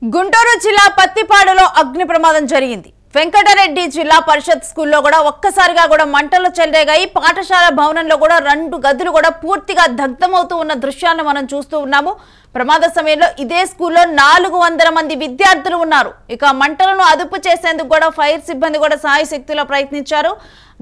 గుంటూరు జిల్లా పత్తిపాడులో అగ్ని ప్రమాదం జరిగింది. వెంకటరెడ్డి జిల్లా పరిషత్ స్కూల్లో కూడా ఒక్కసారిగా కూడా మంటలు చెలరేగాయి. పాఠశాల భవనంలో కూడా 2 గదులు కూడా పూర్తిగా దగ్ధమవుతూ ఉన్న దృశ్యాలను మనం చూస్తూ ఉన్నాము. ప్రమాద సమయంలో ఇదే స్కూల్లో 400 మంది విద్యార్థులు ఉన్నారు. ఇక మంటలను అదుపు చేసేందుకు కూడా ఫైర్ సిబ్బంది కూడా సాయశక్తిలో ప్రయత్నించారు.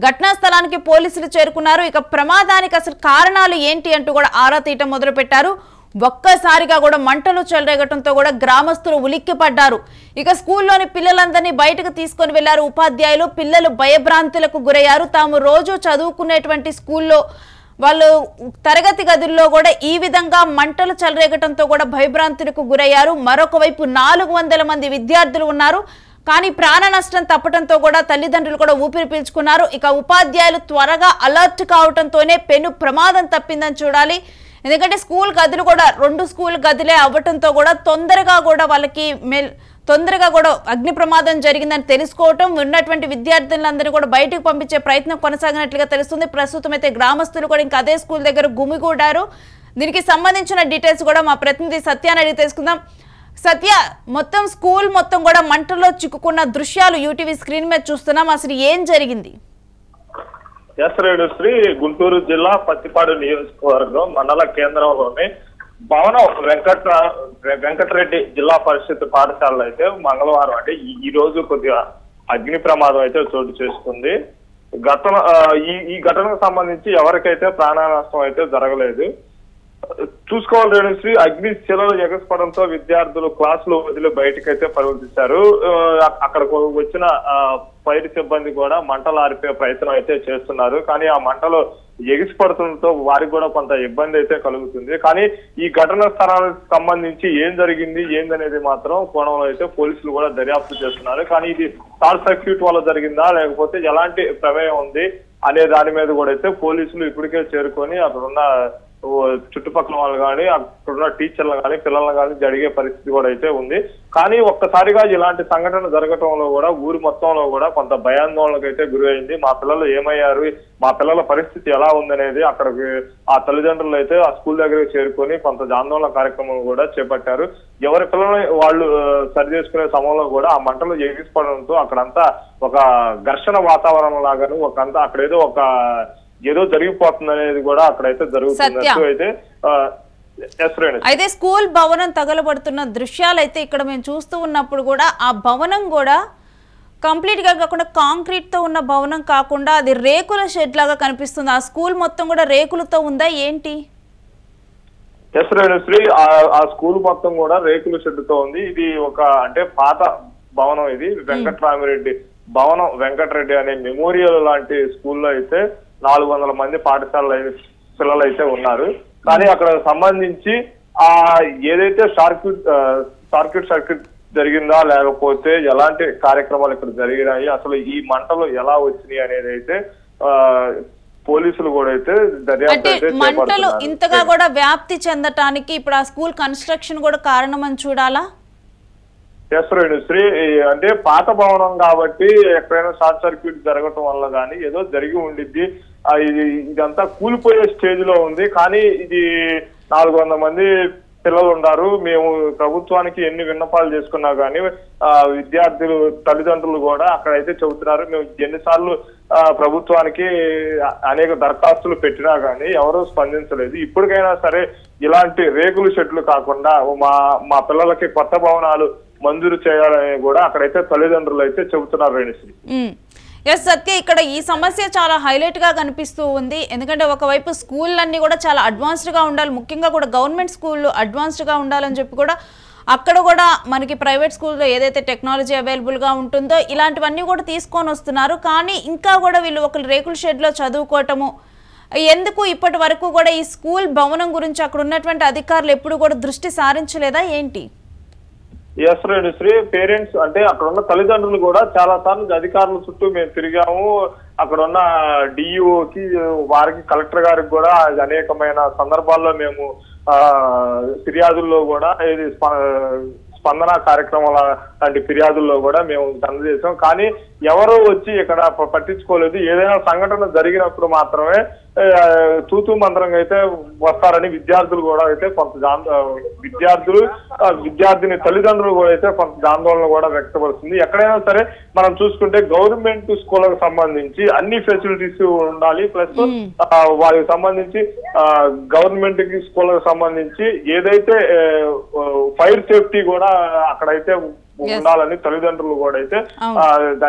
ఘటనా స్థలానికి పోలీసులు చేరుకున్నారు. ఇక ప్రమాదానికి అసలు కారణాలు ఏంటి అంటూ కూడా ఆరా తీయటం మొదలుపెట్టారు. ఒక్కసారిగా కూడా మంటలు చెలరేగటంతో కూడా గ్రామస్తులు ఉలిక్కిపడ్డారు. ఇక స్కూల్లోని పిల్లలందరినీ బయటకు తీసుకొని వెళ్లారు ఉపాధ్యాయులు. పిల్లలు భయభ్రాంతులకు గురయ్యారు. తాము రోజు చదువుకునేటువంటి స్కూల్లో వాళ్ళు తరగతి గదుల్లో కూడా ఈ విధంగా మంటలు చెలరేగటంతో కూడా భయభ్రాంతులకు గురయ్యారు. మరొక వైపు 400 మంది విద్యార్థులు ఉన్నారు. కానీ ప్రాణ నష్టం తప్పడంతో కూడా తల్లిదండ్రులు కూడా ఊపిరి పీల్చుకున్నారు. ఇక ఉపాధ్యాయులు త్వరగా అలర్ట్ కావడంతోనే పెను ప్రమాదం తప్పిందని చూడాలి. ఎందుకంటే స్కూల్ గదులు కూడా 2 స్కూల్ గదులే అవ్వటంతో కూడా తొందరగా కూడా అగ్ని ప్రమాదం జరిగిందని తెలుసుకోవటం, ఉన్నటువంటి విద్యార్థులందరినీ కూడా బయటకు పంపించే ప్రయత్నం కొనసాగినట్లుగా తెలుస్తుంది. ప్రస్తుతం అయితే గ్రామస్తులు కూడా ఇంకా అదే స్కూల్ దగ్గర గుమిగూడారు. దీనికి సంబంధించిన డీటెయిల్స్ కూడా మా ప్రతినిధి సత్యాన్ని అడిగి తెలుసుకుందాం. సత్య, మొత్తం స్కూల్ మొత్తం కూడా మంటల్లో చిక్కుకున్న దృశ్యాలు యూటీవీ స్క్రీన్ మీద చూస్తున్నాం. అసలు ఏం జరిగింది? శ్రీ గుంటూరు జిల్లా పత్తిపాడు నియోజకవర్గం మండల కేంద్రంలోని భవనం వెంకటరెడ్డి జిల్లా పరిషత్ పాఠశాలలో అయితే మంగళవారం అంటే ఈ రోజు కొద్దిగా అగ్ని ప్రమాదం అయితే చోటు చేసుకుంది. ఈ ఘటనకు సంబంధించి ఎవరికైతే ప్రాణ నష్టం అయితే జరగలేదు. చూసుకోవాలి శ్రీ, అగ్ని శిలలు ఎగసిపడంతో విద్యార్థులు క్లాసులు వదిలి బయటకైతే పరుగులు తీశారు. అక్కడకు వచ్చిన ఫైర్ సిబ్బంది కూడా మంటలు ఆరిపే ప్రయత్నం అయితే చేస్తున్నారు. కానీ ఆ మంటలు ఎగిసిపడుతుండటంతో వారికి కూడా కొంత ఇబ్బంది అయితే కలుగుతుంది. కానీ ఈ ఘటన స్థలానికి సంబంధించి ఏం జరిగింది ఏందనేది మాత్రం కోణంలో అయితే పోలీసులు కూడా దర్యాప్తు చేస్తున్నారు. కానీ ఇది షార్ట్ సర్క్యూట్ వల్ల జరిగిందా లేకపోతే ఎలాంటి ప్రమేయం ఉంది అనే దాని మీద కూడా అయితే పోలీసులు ఇప్పటికే చేరుకొని అక్కడున్న చుట్టుపక్కల వాళ్ళు కానీ అక్కడున్న టీచర్లు కానీ పిల్లలను కానీ జరిగే పరిస్థితి కూడా అయితే ఉంది. కానీ ఒక్కసారిగా ఇలాంటి సంఘటన జరగటంలో కూడా ఊరు మొత్తంలో కూడా కొంత భయాందోళనకు అయితే గురైంది. మా పిల్లలు ఏమయ్యారు, మా పిల్లల పరిస్థితి ఎలా ఉందనేది అక్కడికి ఆ తల్లిదండ్రులు అయితే ఆ స్కూల్ దగ్గరికి చేరుకొని కొంత ఆందోళన కార్యక్రమం కూడా చేపట్టారు. ఎవరి పిల్లల్ని వాళ్ళు సరి చేసుకునే సమయంలో కూడా ఆ మంటలు ఎగిసిపడంతో అక్కడంతా ఒక ఘర్షణ వాతావరణం లాగాను అక్కడేదో ఏదో జరిగిపోతుంది అనేది కూడా అక్కడైతే జరుగుతున్నట్టు అయితే స్కూల్ భవనం తగలబడుతున్న దృశ్యాలు అయితే ఇక్కడ మేము చూస్తూ ఉన్నప్పుడు కూడా ఆ భవనం కూడా కంప్లీట్ గా కాకుండా కాంక్రీట్ తో ఉన్న భవనం కాకుండా అది రేకుల షెడ్ లాగా కనిపిస్తుంది. ఆ స్కూల్ మొత్తం కూడా రేకులతో ఉందా ఏంటి? శ్రీ, ఆ స్కూల్ మొత్తం కూడా రేకుల షెడ్ తో ఉంది. ఇది అంటే పాత భవనం. ఇది వెంకటరామిరెడ్డి భవనం. వెంకటరెడ్డి అనే మెమోరియల్ లాంటి స్కూల్లో అయితే 400 మంది పాఠశాల పిల్లలు అయితే ఉన్నారు. కానీ అక్కడ సంబంధించి ఏదైతే సర్క్యూట్ జరిగిందా లేకపోతే ఎలాంటి కార్యక్రమాలు ఇక్కడ జరిగినాయి, అసలు ఈ మంటలు ఎలా వచ్చినాయి అనేది అయితే పోలీసులు కూడా అయితే దర్యాప్తు మంటలు ఇంతగా కూడా వ్యాప్తి చెందటానికి ఇప్పుడు ఆ స్కూల్ కన్స్ట్రక్షన్ కూడా కారణం అని చూడాలా? శ్రీ, అంటే పాత భవనం కాబట్టి ఎక్కడైనా షార్ట్ సర్క్యూట్ జరగటం వల్ల కానీ ఏదో జరిగి ఉండిద్ది. ఇదంతా కూలిపోయే స్టేజ్ లో ఉంది. కానీ ఇది 400 మంది పిల్లలు ఉన్నారు. మేము ప్రభుత్వానికి ఎన్ని విన్నపాలు చేసుకున్నా కానీ విద్యార్థులు తల్లిదండ్రులు కూడా అక్కడైతే చెబుతున్నారు, మేము ఎన్నిసార్లు ప్రభుత్వానికి అనేక దరఖాస్తులు పెట్టినా కానీ ఎవరూ స్పందించలేదు. ఇప్పటికైనా సరే ఇలాంటి రేకుల షెడ్లు కాకుండా మా పిల్లలకి కొత్త భవనాలు మంజూరు చేయాలని కూడా అక్కడైతే తల్లిదండ్రులు అయితే చెబుతున్నారు. రేణుశ్రీ, సత్య, ఇక్కడ ఈ సమస్య చాలా హైలైట్ గా కనిపిస్తూ ఉంది. ఎందుకంటే ఒకవైపు స్కూళ్ళన్నీ కూడా చాలా అడ్వాన్స్డ్ గా ఉండాలి, ముఖ్యంగా కూడా గవర్నమెంట్ స్కూళ్ళు అడ్వాన్స్డ్ గా ఉండాలని చెప్పి కూడా అక్కడ కూడా మనకి ప్రైవేట్ స్కూల్లో ఏదైతే టెక్నాలజీ అవైలబుల్ గా ఉంటుందో ఇలాంటివన్నీ కూడా తీసుకొని వస్తున్నారు. కానీ ఇంకా కూడా వీళ్ళు ఒక రేకుల షెడ్ లో చదువుకోవటము ఎందుకు ఇప్పటి వరకు కూడా ఈ స్కూల్ భవనం గురించి అక్కడ ఉన్నటువంటి అధికారులు ఎప్పుడు కూడా దృష్టి సారించలేదా ఏంటి? శ్రీ, పేరెంట్స్ అంటే అక్కడ ఉన్న తల్లిదండ్రులు కూడా చాలా సార్లు అధికారుల చుట్టూ మేము తిరిగాము. అక్కడ ఉన్న డిఈఓకి వారికి కలెక్టర్ గారికి కూడా అనేకమైన సందర్భాల్లో మేము ఫిర్యాదుల్లో కూడా స్పందన కార్యక్రమాల లాంటి ఫిర్యాదుల్లో కూడా మేము అందజేసాం. కానీ ఎవరో వచ్చి ఇక్కడ పట్టించుకోలేదు. ఏదైనా సంఘటన జరిగినప్పుడు మాత్రమే తూతూ మంత్రంగా అయితే వస్తారని విద్యార్థులు కూడా అయితే కొంత విద్యార్థిని తల్లిదండ్రులు కూడా అయితే కొంత ఆందోళన కూడా వ్యక్తపరుస్తుంది. ఎక్కడైనా సరే మనం చూసుకుంటే గవర్నమెంట్ స్కూళ్ళకు సంబంధించి అన్ని ఫెసిలిటీస్ ఉండాలి. ప్లస్ వారికి సంబంధించి గవర్నమెంట్ స్కూళ్ళకు సంబంధించి ఏదైతే ఫైర్ సేఫ్టీ కూడా అక్కడైతే ఉండాలని తల్లిదండ్రులు కూడా అయితే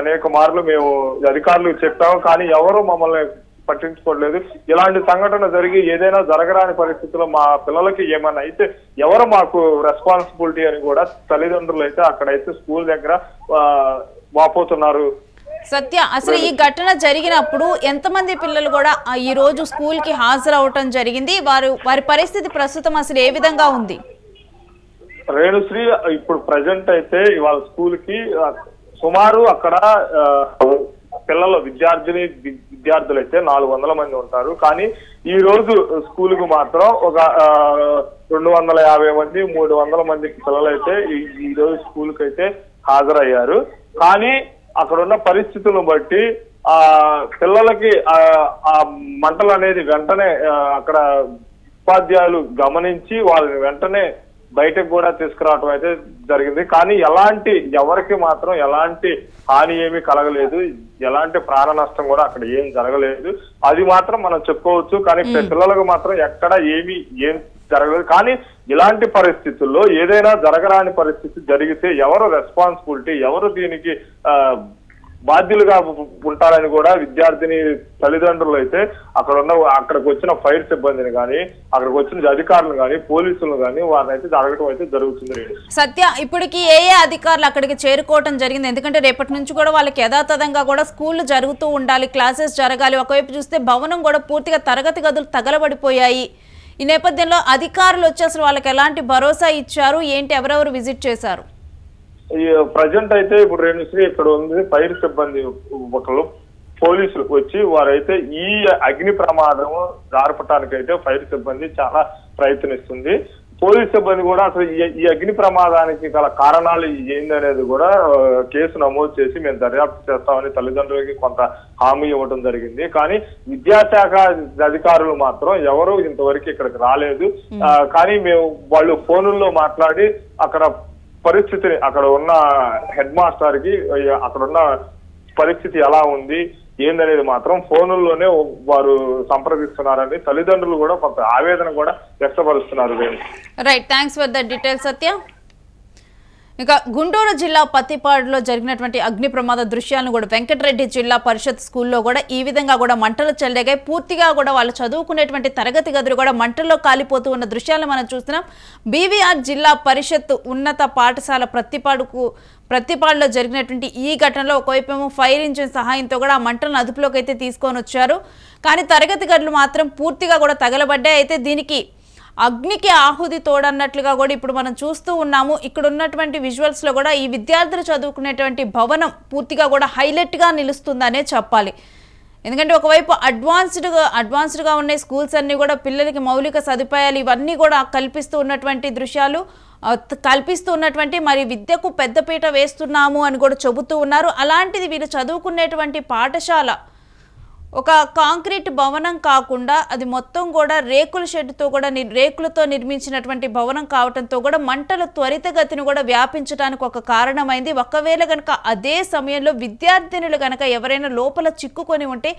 అనేక మార్లు మేము అధికారులకు చెప్పాము. కానీ ఎవరు మమ్మల్ని పట్టించుకోవట్లేదు. ఇలాంటి సంఘటన జరిగి ఏదైనా జరగరాని పరిస్థితుల్లో మా పిల్లలకి ఏమైనా అయితే ఎవరు మాకు రెస్పాన్సిబిలిటీ అని కూడా తల్లిదండ్రులు అయితే అక్కడైతే స్కూల్ దగ్గర వాపోతున్నారు. సత్య, అసలు ఈ ఘటన జరిగినప్పుడు ఎంతమంది పిల్లలు కూడా ఈ రోజు స్కూల్ కి హాజరవటం జరిగింది? వారి పరిస్థితి ప్రస్తుతం అసలు ఏ విధంగా ఉంది? రేణుశ్రీ, ఇప్పుడు ప్రజెంట్ అయితే ఇవాళ స్కూల్ కి సుమారు అక్కడ పిల్లల విద్యార్థులు అయితే 400 మంది ఉంటారు. కానీ ఈ రోజు స్కూల్ కు మాత్రం ఒక 250 మంది 300 మందికి పిల్లలు అయితే ఈ రోజు స్కూల్ కి అయితే హాజరయ్యారు. కానీ అక్కడ ఉన్న పరిస్థితులను బట్టి పిల్లలకి ఆ మంటలు అనేది వెంటనే అక్కడ ఉపాధ్యాయులు గమనించి వాళ్ళని వెంటనే బయటకు కూడా తీసుకురావడం అయితే జరిగింది. కానీ ఎవరికి మాత్రం ఎలాంటి హాని ఏమీ కలగలేదు, ఎలాంటి ప్రాణ నష్టం కూడా అక్కడ ఏం జరగలేదు. అది మాత్రం మనం చెప్పుకోవచ్చు. కానీ పిల్లలకు మాత్రం ఎక్కడ ఏం జరగలేదు. కానీ ఇలాంటి పరిస్థితుల్లో ఏదైనా జరగరాని పరిస్థితి జరిగితే ఎవరు రెస్పాన్సిబిలిటీ, ఎవరు దీనికి బాధ్యులుగా ఉంటారని కూడా విద్యార్థిని తల్లిదండ్రులు అయితే అక్కడికి వచ్చిన ఫైర్ సిబ్బందిని కానీ అక్కడికి వచ్చిన అధికారులు కానీ పోలీసులు కానీ వారిని అయితే జరగడం అయితే జరుగుతుంది. సత్య, ఇప్పటికి ఏ అధికారులు అక్కడికి చేరుకోవటం జరిగింది? ఎందుకంటే రేపటి నుంచి కూడా వాళ్ళకి యథాతథంగా కూడా స్కూల్ జరుగుతూ ఉండాలి, క్లాసెస్ జరగాలి. ఒకవైపు చూస్తే భవనం కూడా పూర్తిగా తరగతి గదులు తగలబడిపోయాయి. ఈ నేపథ్యంలో అధికారులు వచ్చి అసలు వాళ్ళకి ఎలాంటి భరోసా ఇచ్చారు, ఏంటి, ఎవరెవరు విజిట్ చేశారు? ప్రజెంట్ అయితే ఇప్పుడు రేణుశ్రీ ఇక్కడ ఉంది ఫైర్ సిబ్బంది ఒకరు పోలీసులు వచ్చి వారైతే ఈ అగ్ని ప్రమాదం జారపటానికి అయితే ఫైర్ సిబ్బంది చాలా ప్రయత్నిస్తుంది. పోలీస్ సిబ్బంది కూడా అసలు ఈ అగ్ని ప్రమాదానికి గల కారణాలు ఏందనేది కూడా కేసు నమోదు చేసి మేము దర్యాప్తు చేస్తామని తల్లిదండ్రులకి కొంత హామీ ఇవ్వడం జరిగింది. కానీ విద్యాశాఖ అధికారులు మాత్రం ఎవరు ఇంతవరకు ఇక్కడికి రాలేదు. కానీ వాళ్ళు ఫోనుల్లో మాట్లాడి అక్కడ పరిస్థితిని అక్కడ ఉన్న హెడ్ మాస్టర్ కి అక్కడ ఉన్న పరిస్థితి ఎలా ఉంది ఏందనేది మాత్రం ఫోనుల్లోనే వారు సంప్రదిస్తున్నారని తల్లిదండ్రులు కూడా కొంత ఆవేదన కూడా వ్యక్తపరుస్తున్నారు. Right, thanks for the details Satya. ఇక గుంటూరు జిల్లా పత్తిపాడులో జరిగినటువంటి అగ్ని ప్రమాద దృశ్యాలను కూడా వెంకటరెడ్డి జిల్లా పరిషత్ స్కూల్లో కూడా ఈ విధంగా కూడా మంటలు చెలరేగాయి. పూర్తిగా కూడా వాళ్ళు చదువుకునేటువంటి తరగతి గదులు కూడా మంటల్లో కాలిపోతూ ఉన్న దృశ్యాలను మనం చూస్తున్నాం. బీవీఆర్ జిల్లా పరిషత్ ఉన్నత పాఠశాల ప్రత్తిపాడులో జరిగినటువంటి ఈ ఘటనలో ఒకవైపు ఫైర్ ఇంజిన్ సహాయంతో కూడా ఆ మంటలను అదుపులోకి అయితే తీసుకొని వచ్చారు. కానీ తరగతి గదులు మాత్రం పూర్తిగా కూడా తగలబడ్డాయి. అయితే దీనికి అగ్నికి ఆహుతి తోడన్నట్లుగా కూడా ఇప్పుడు మనం చూస్తూ ఉన్నాము. ఇక్కడ ఉన్నటువంటి విజువల్స్లో కూడా ఈ విద్యార్థులు చదువుకునేటువంటి భవనం పూర్తిగా కూడా హైలైట్గా నిలుస్తుందనే చెప్పాలి. ఎందుకంటే ఒకవైపు అడ్వాన్స్డ్గా ఉన్న స్కూల్స్ అన్నీ కూడా పిల్లలకి మౌలిక సదుపాయాలు ఇవన్నీ కూడా కల్పిస్తూ ఉన్నటువంటి మరి విద్యకు పెద్దపీట వేస్తున్నాము అని కూడా చెబుతూ ఉన్నారు. అలాంటిది వీళ్ళు చదువుకునేటువంటి పాఠశాల ఒక కాంక్రీట్ భవనం కాకుండా అది మొత్తం కూడా రేకుల షెడ్తో కూడా రేకులతో నిర్మించినటువంటి భవనం కావడంతో కూడా మంటలు త్వరితగతిని కూడా వ్యాపించడానికి ఒక కారణమైంది. ఒకవేళ కనుక అదే సమయంలో విద్యార్థినులు కనుక ఎవరైనా లోపల చిక్కుకొని ఉంటే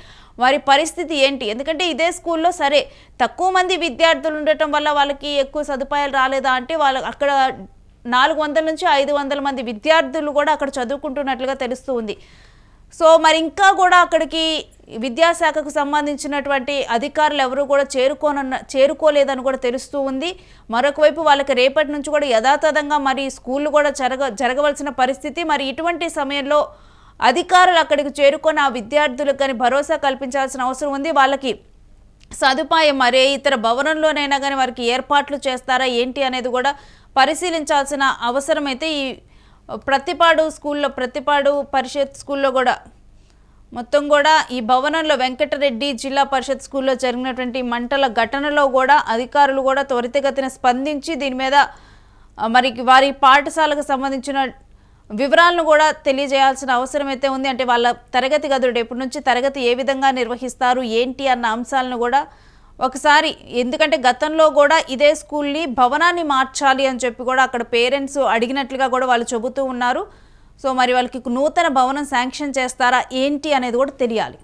వారి పరిస్థితి ఏంటి? ఎందుకంటే ఇదే స్కూల్లో సరే తక్కువ మంది విద్యార్థులు ఉండటం వల్ల వాళ్ళకి ఎక్కువ సదుపాయాలు రాలేదా అంటే వాళ్ళు అక్కడ 400 నుంచి 500 మంది విద్యార్థులు కూడా అక్కడ చదువుకుంటున్నట్లుగా తెలుస్తూ ఉంది. సో మరి ఇంకా కూడా అక్కడికి విద్యాశాఖకు సంబంధించినటువంటి అధికారులు ఎవరు కూడా చేరుకోలేదని కూడా తెలుస్తూ ఉంది. మరొక వైపు వాళ్ళకి రేపటి నుంచి కూడా యథాతథంగా మరి స్కూళ్ళు కూడా జరగవలసిన పరిస్థితి. మరి ఇటువంటి సమయంలో అధికారులు అక్కడికి చేరుకొని ఆ విద్యార్థులకు కానీ భరోసా కల్పించాల్సిన అవసరం ఉంది. వాళ్ళకి సదుపాయం మరే ఇతర భవనంలోనైనా కానీ వారికి ఏర్పాట్లు చేస్తారా ఏంటి అనేది కూడా పరిశీలించాల్సిన అవసరం అయితే ఈ ప్రత్తిపాడు పరిషత్ స్కూల్లో కూడా మొత్తం కూడా ఈ భవనంలో వెంకటరెడ్డి జిల్లా పరిషత్ స్కూల్లో జరిగినటువంటి మంటల ఘటనలో కూడా అధికారులు కూడా త్వరితగతిన స్పందించి దీని మీద మరి వారి పాఠశాలకు సంబంధించిన వివరాలను కూడా తెలియజేయాల్సిన అవసరం అయితే ఉంది. అంటే వాళ్ళ తరగతి గదులు ఎప్పటి నుంచి తరగతి ఏ విధంగా నిర్వహిస్తారు ఏంటి అన్న అంశాలను కూడా ఒకసారి, ఎందుకంటే గతంలో కూడా ఇదే స్కూల్ని భవనాన్ని మార్చాలి అని చెప్పి కూడా అక్కడ పేరెంట్స్ అడిగినట్లుగా కూడా వాళ్ళు చెబుతూ ఉన్నారు. సో మరి వాళ్ళకి నూతన భవనం శాంక్షన్ చేస్తారా ఏంటి అనేది కూడా తెలియాలి.